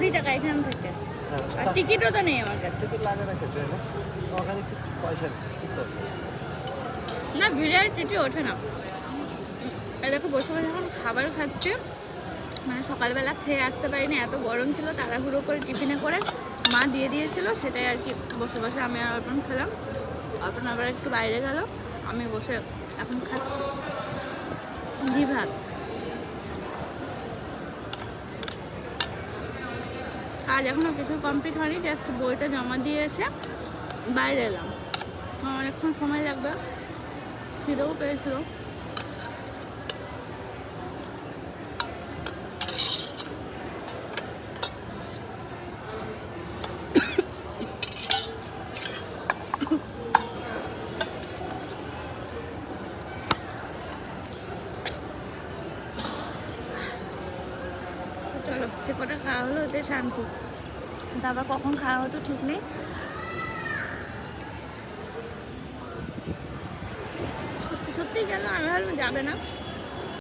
20 টাকা এখান থেকে। আর টিকিটও তো নেই আমার কাছে। টিকিট লাগে না ট্রেনে, ওখানে কিছু পয়সা নেই। না ভিড়ের টিটি ওঠে না। এই দেখো বসে বসে এখন খাবার খাচ্ছে, মানে সকালবেলা খেয়ে আসতে পারিনি, এত গরম ছিল, তাড়াহুড়ো করে টিফিনে করে মা দিয়ে দিয়েছিল, সেটাই আর কি বসে বসে আমি আর অর্পণ খেলাম। অর্পণ আবার একটু বাইরে গেল, আমি বসে এখন খাচ্ছি ঘি ভাত। কাজ এখনও কিছু কমপ্লিট হয়নি, জাস্ট বইটা জমা দিয়ে এসে বাইরে এলাম। অনেকক্ষণ সময় লাগবে, খিদেও পেয়েছিল। চলো যে কটা খাওয়া হলো ওতে শান্তি, তারপর কখন খাওয়া হতো ঠিক নেই। সত্যি গেল, আমি ভাবলাম যাবে না,